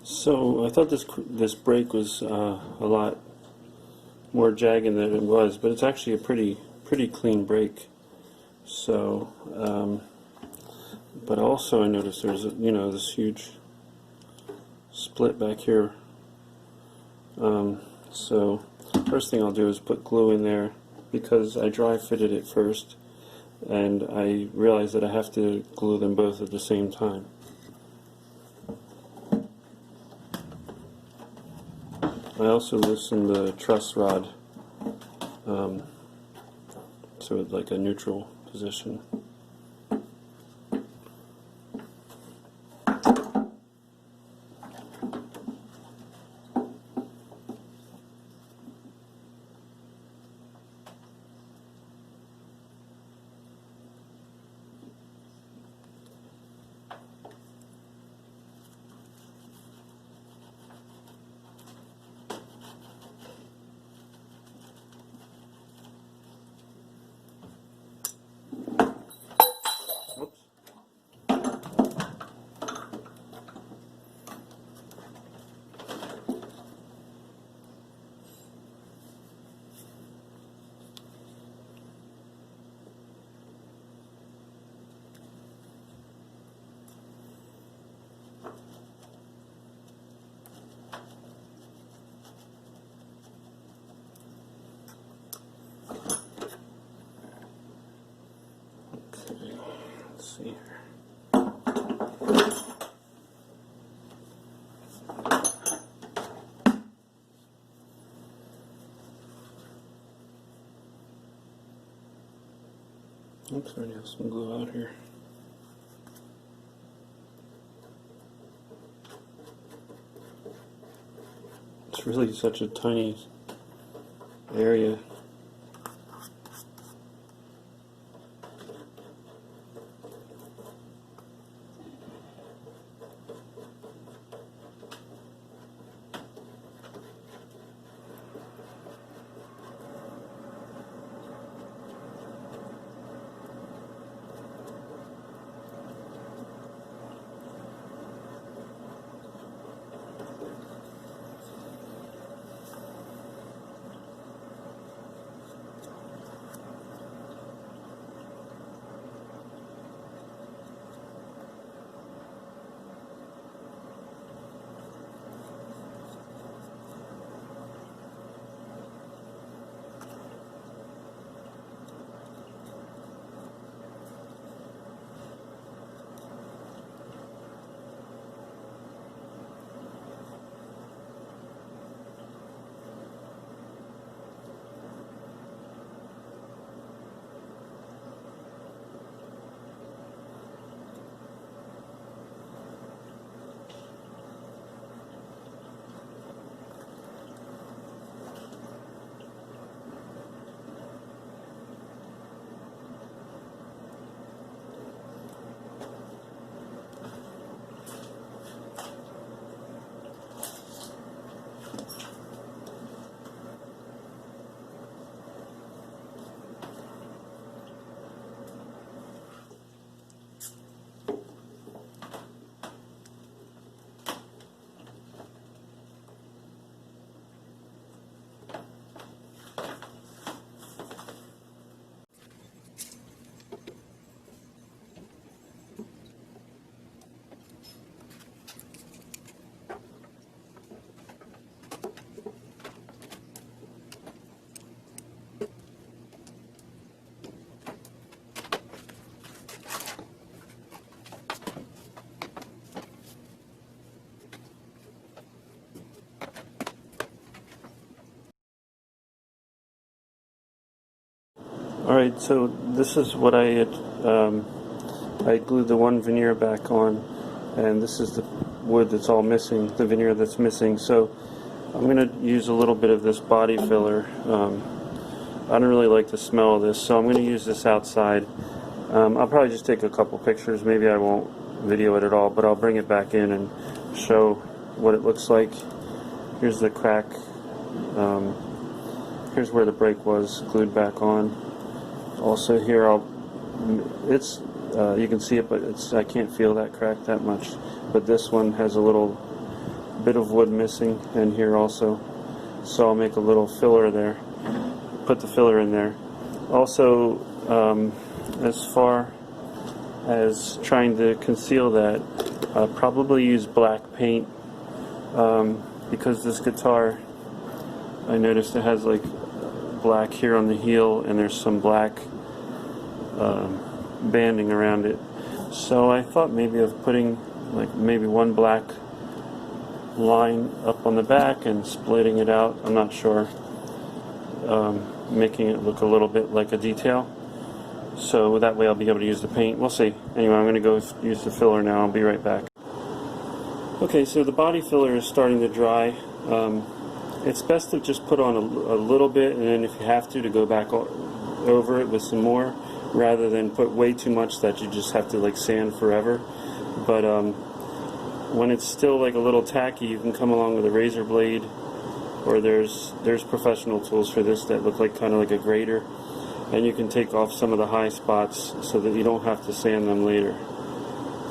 So I thought this brake was a lot more jagged than it was, but it's actually a pretty clean brake. So, but also I noticed there's this huge split back here. So first thing I'll do is put glue in there because I dry fitted it first, and I realized that I have to glue them both at the same time. I also loosened the truss rod so it's like a neutral position. Let's see here. Oops, I already have some glue out here. It's really such a tiny area. Alright, so this is what I had, I glued the one veneer back on, and this is the wood that's all missing, the veneer that's missing. So I'm going to use a little bit of this body filler. I don't really like the smell of this, so I'm going to use this outside. I'll probably just take a couple pictures, maybe I won't video it at all, but I'll bring it back in and show what it looks like. Here's the crack. Here's where the brake was glued back on. Also here, you can see it, but I can't feel that crack that much. But this one has a little bit of wood missing, and here also. So I'll make a little filler there. Put the filler in there. Also, as far as trying to conceal that, probably use black paint, because this guitar, I noticed it has like black here on the heel, and there's some black banding around it. So I thought maybe of putting like maybe one black line up on the back and splitting it out. I'm not sure, making it look a little bit like a detail. So that way I'll be able to use the paint. We'll see. Anyway, I'm going to go use the filler now. I'll be right back. Okay, so the body filler is starting to dry. It's best to just put on a little bit, and then if you have to go back over it with some more, rather than put way too much that you just have to like sand forever. But when it's still like a little tacky, you can come along with a razor blade, or there's professional tools for this that look like kind of like a grater, and you can take off some of the high spots so that you don't have to sand them later.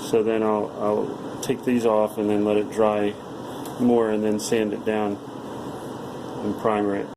So then I'll take these off and then let it dry more, and then sand it down and primer it.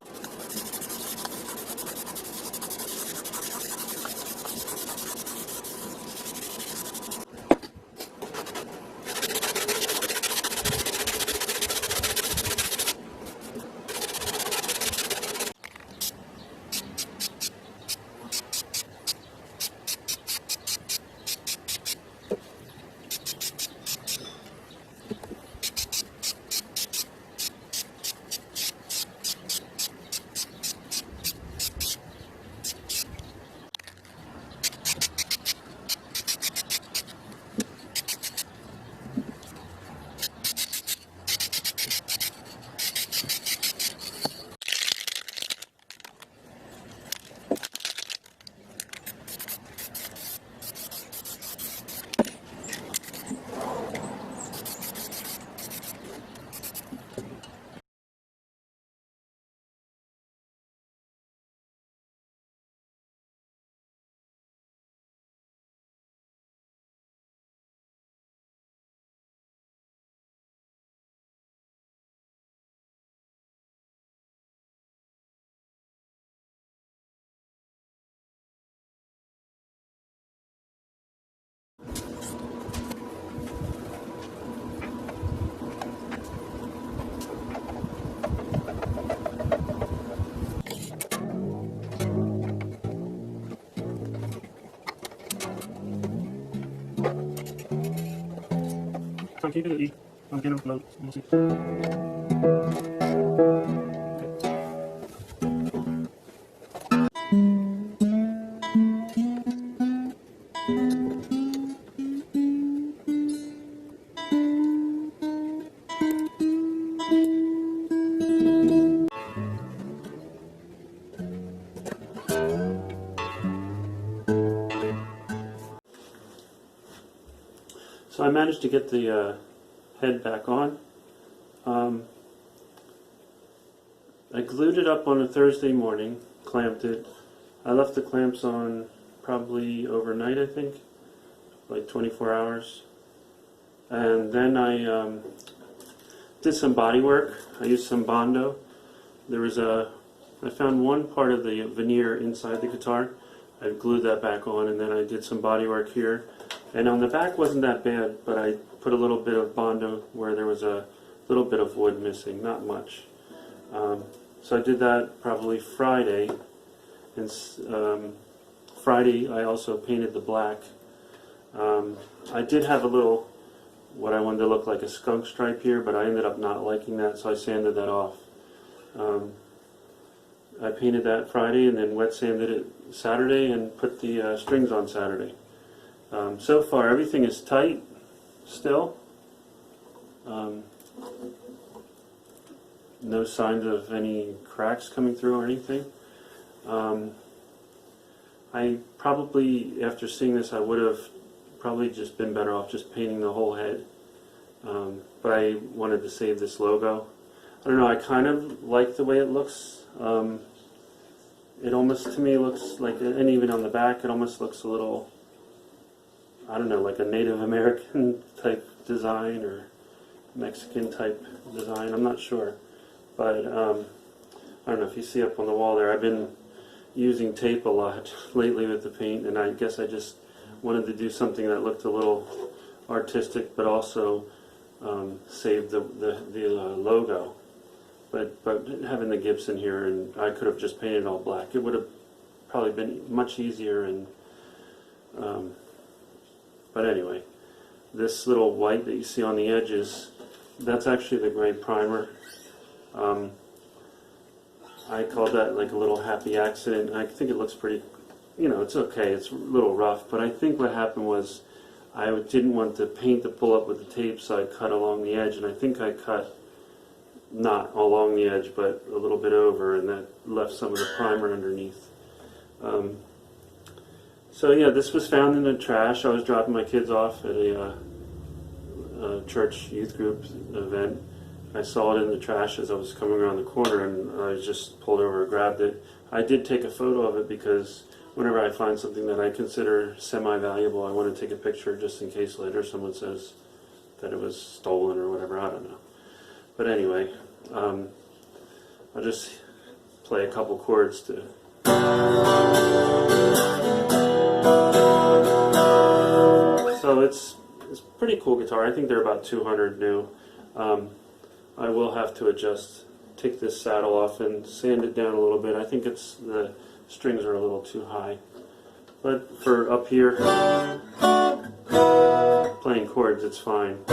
Keep it I'm going to upload. We'll see. So I managed to get the head back on. I glued it up on a Thursday morning, clamped it. I left the clamps on probably overnight, I think, like 24 hours. And then I did some body work. I used some Bondo. I found one part of the veneer inside the guitar. I glued that back on, and then I did some body work here. And on the back wasn't that bad, but I put a little bit of Bondo where there was a little bit of wood missing, not much. So I did that probably Friday, and Friday I also painted the black. I did have a little, what I wanted to look like a skunk stripe here, but I ended up not liking that, so I sanded that off. I painted that Friday and then wet sanded it Saturday and put the strings on Saturday. So far everything is tight still. No signs of any cracks coming through or anything. I probably, after seeing this, I would have probably just been better off just painting the whole head. But I wanted to save this logo. I don't know, I kind of like the way it looks. It almost, to me, looks like, and even on the back, it almost looks a little, I don't know, like a Native American type design, or Mexican type design. I'm not sure, but I don't know if you see up on the wall there. I've been using tape a lot lately with the paint, and I guess I just wanted to do something that looked a little artistic, but also save the logo. But having the Gibson here, and I could have just painted all black. It would have probably been much easier. And but anyway, this little white that you see on the edges, that's actually the gray primer. I call that like a little happy accident. I think it looks pretty, it's okay. It's a little rough, but I think what happened was I didn't want the paint to pull up with the tape, so I cut along the edge, and I think I cut not along the edge, but a little bit over, and that left some of the primer underneath. So yeah, this was found in the trash. I was dropping my kids off at a church youth group event. I saw it in the trash as I was coming around the corner, and I just pulled over and grabbed it. I did take a photo of it because whenever I find something that I consider semi-valuable, I want to take a picture just in case later someone says that it was stolen or whatever. I don't know. But anyway, I'll just play a couple chords to... So it's a pretty cool guitar. I think they're about 200 new. I will have to take this saddle off and sand it down a little bit. I think the strings are a little too high. But for up here, playing chords, it's fine.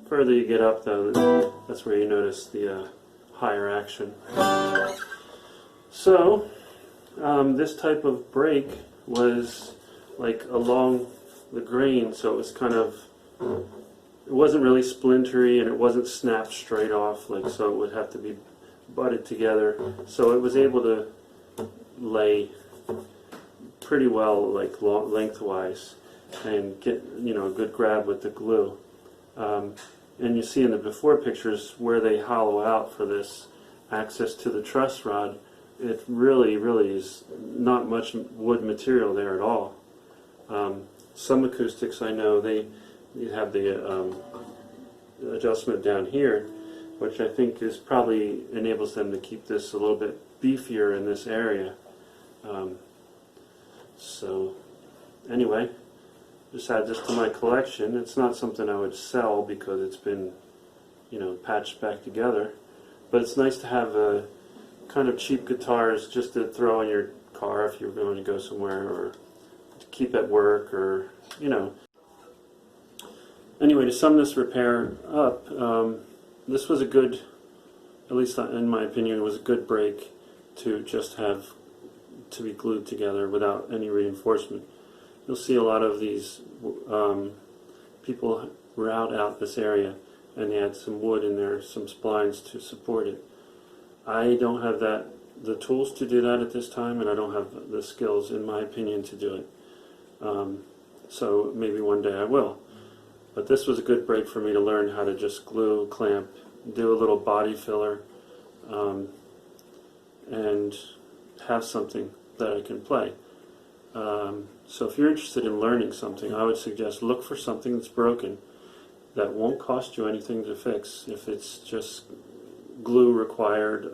Further you get up though, that's where you notice the higher action. So, this type of break was like along the grain, so it was kind of, it wasn't really splintery and it wasn't snapped straight off, so it would have to be butted together. So it was able to lay pretty well, lengthwise, and get a good grab with the glue. And you see in the before pictures where they hollow out for this access to the truss rod. It really is not much wood material there at all. Some acoustics, I know, they have the adjustment down here, which I think is probably enables them to keep this a little bit beefier in this area. So anyway, just add this to my collection. It's not something I would sell because it's been, patched back together. But it's nice to have kind of cheap guitars just to throw in your car if you're going to go somewhere, or to keep at work, or Anyway, to sum this repair up, this was a good, at least in my opinion, it was a good break to just have to be glued together without any reinforcement. You'll see a lot of these people route out this area, and they had some wood in there, some splines to support it. I don't have the tools to do that at this time, and I don't have the skills, in my opinion, to do it. So maybe one day I will. But this was a good break for me to learn how to just glue, clamp, do a little body filler, and have something that I can play. So if you're interested in learning something, I would suggest look for something that's broken that won't cost you anything to fix. If it's just glue required,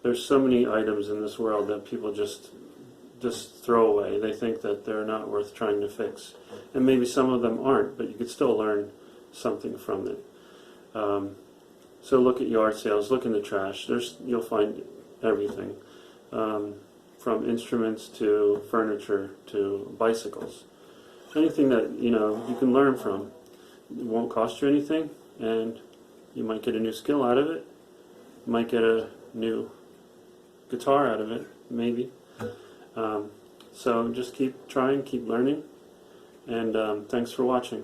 there's so many items in this world that people just throw away. They think that they're not worth trying to fix, and maybe some of them aren't, but you could still learn something from it. So look at yard sales, look in the trash. You'll find everything, from instruments to furniture to bicycles. Anything that you can learn from. It won't cost you anything, and you might get a new skill out of it. You might get a new guitar out of it, maybe. So just keep trying, keep learning, and thanks for watching.